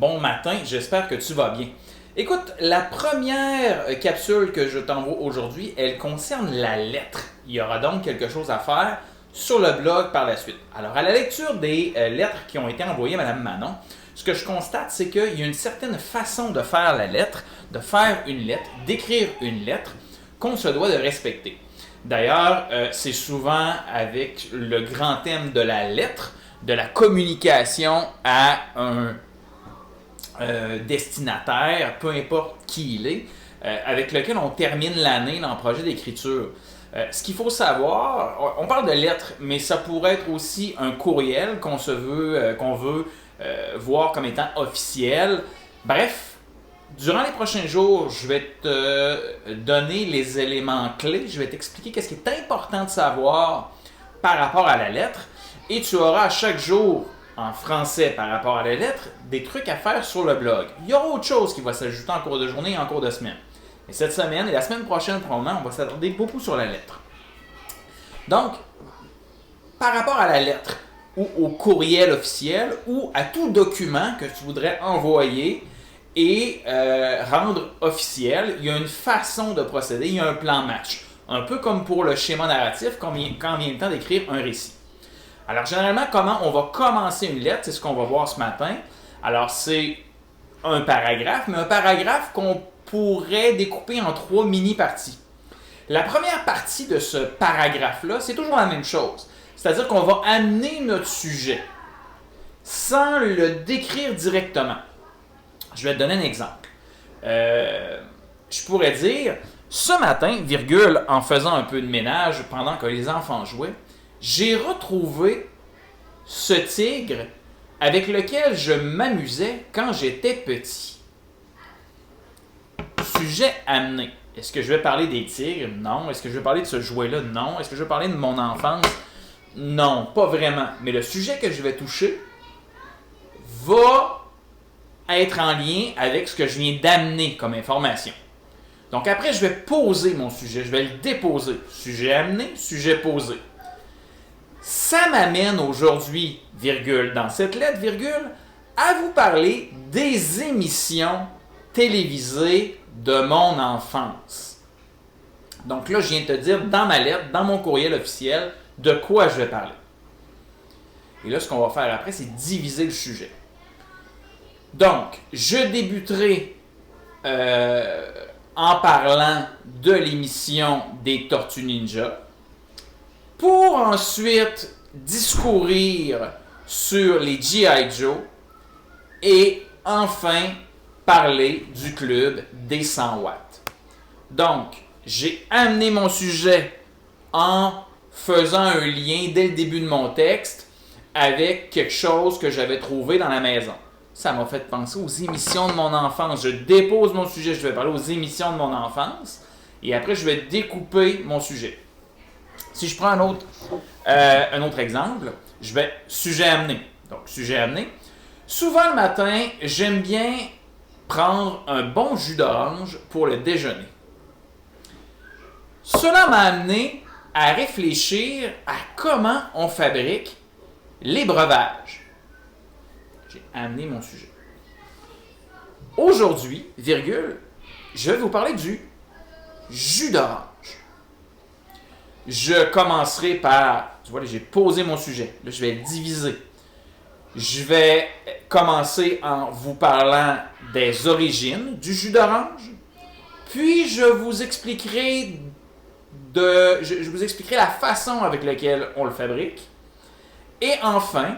bon matin, j'espère que tu vas bien. Écoute, la première capsule que je t'envoie aujourd'hui, elle concerne la lettre. Il y aura donc quelque chose à faire sur le blog par la suite. Alors, à la lecture des lettres qui ont été envoyées à Mme Manon, ce que je constate, c'est qu'il y a une certaine façon de faire la lettre, de faire une lettre, d'écrire une lettre qu'on se doit de respecter. D'ailleurs, c'est souvent avec le grand thème de la lettre, de la communication à un destinataire, peu importe qui il est, avec lequel on termine l'année dans le projet d'écriture. Ce qu'il faut savoir, on parle de lettres, mais ça pourrait être aussi un courriel qu'on veut voir comme étant officiel. Bref, durant les prochains jours, je vais te donner les éléments clés, je vais t'expliquer qu'est-ce qui est important de savoir par rapport à la lettre, et tu auras à chaque jour, en français par rapport à la lettre, des trucs à faire sur le blog. Il y aura autre chose qui va s'ajouter en cours de journée et en cours de semaine. Et cette semaine et la semaine prochaine, probablement, on va s'attarder beaucoup sur la lettre. Donc, par rapport à la lettre, ou au courriel officiel, ou à tout document que tu voudrais envoyer et rendre officiel, il y a une façon de procéder, il y a un plan match. Un peu comme pour le schéma narratif quand vient le temps d'écrire un récit. Alors, généralement, comment on va commencer une lettre, c'est ce qu'on va voir ce matin. Alors, c'est un paragraphe, mais un paragraphe qu'on pourrait découper en 3 mini-parties. La première partie de ce paragraphe-là, c'est toujours la même chose. C'est-à-dire qu'on va amener notre sujet sans le décrire directement. Je vais te donner un exemple. Je pourrais dire, ce matin, virgule, en faisant un peu de ménage pendant que les enfants jouaient, j'ai retrouvé ce tigre avec lequel je m'amusais quand j'étais petit. Sujet amené. Est-ce que je vais parler des tigres? Non. Est-ce que je vais parler de ce jouet-là? Non. Est-ce que je vais parler de mon enfance? Non, pas vraiment. Mais le sujet que je vais toucher va être en lien avec ce que je viens d'amener comme information. Donc après, je vais poser mon sujet, je vais le déposer. Sujet amené, sujet posé. Ça m'amène aujourd'hui, virgule, dans cette lettre, virgule, à vous parler des émissions télévisées de mon enfance. Donc là, je viens de te dire dans ma lettre, dans mon courriel officiel, de quoi je vais parler. Et là, ce qu'on va faire après, c'est diviser le sujet. Donc, je débuterai en parlant de l'émission des Tortues Ninja, pour ensuite discourir sur les G.I. Joe et enfin parler du club des 100 watts. Donc, j'ai amené mon sujet en faisant un lien dès le début de mon texte avec quelque chose que j'avais trouvé dans la maison. Ça m'a fait penser aux émissions de mon enfance. Je dépose mon sujet, je vais parler aux émissions de mon enfance et après je vais découper mon sujet. Si je prends un autre exemple, je vais sujet amené. Donc, sujet amené. Souvent le matin, j'aime bien prendre un bon jus d'orange pour le déjeuner. Cela m'a amené à réfléchir à comment on fabrique les breuvages. J'ai amené mon sujet. Aujourd'hui, virgule, je vais vous parler du jus d'orange. Je commencerai par, tu vois, là, j'ai posé mon sujet. Là, je vais le diviser. Je vais commencer en vous parlant des origines du jus d'orange. Puis, je vous expliquerai la façon avec laquelle on le fabrique. Et enfin,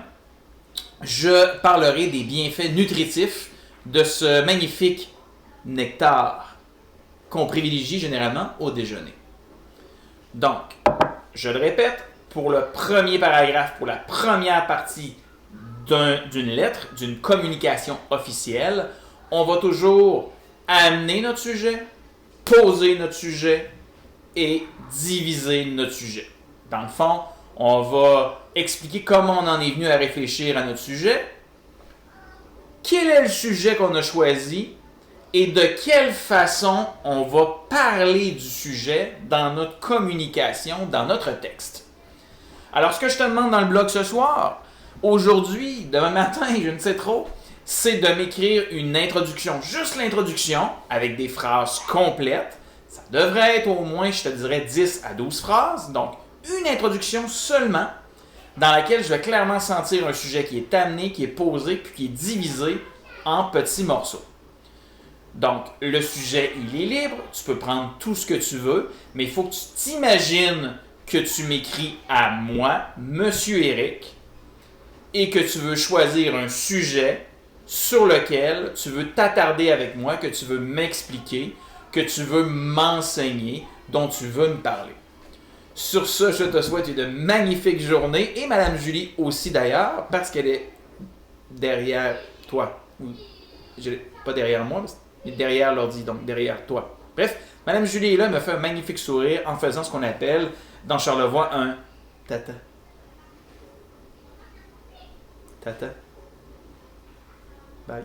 je parlerai des bienfaits nutritifs de ce magnifique nectar qu'on privilégie généralement au déjeuner. Donc, je le répète, pour le premier paragraphe, pour la première partie d'une lettre, d'une communication officielle, on va toujours amener notre sujet, poser notre sujet et diviser notre sujet. Dans le fond, on va expliquer comment on en est venu à réfléchir à notre sujet, quel est le sujet qu'on a choisi et de quelle façon on va parler du sujet dans notre communication, dans notre texte. Alors, ce que je te demande dans le blog ce soir, aujourd'hui, demain matin, je ne sais trop, c'est de m'écrire une introduction, juste l'introduction, avec des phrases complètes. Ça devrait être au moins, je te dirais, 10 à 12 phrases. Donc, une introduction seulement, dans laquelle je vais clairement sentir un sujet qui est amené, qui est posé, puis qui est divisé en petits morceaux. Donc, le sujet, il est libre, tu peux prendre tout ce que tu veux, mais il faut que tu t'imagines que tu m'écris à moi, Monsieur Éric, et que tu veux choisir un sujet sur lequel tu veux t'attarder avec moi, que tu veux m'expliquer, que tu veux m'enseigner, dont tu veux me parler. Sur ce, je te souhaite une magnifique journée, et Madame Julie aussi d'ailleurs, parce qu'elle est derrière toi. Pas derrière moi, mais derrière l'ordi, donc derrière toi. Bref, Madame Julie est là, me fait un magnifique sourire en faisant ce qu'on appelle, dans Charlevoix, un tata. Tata. Bye.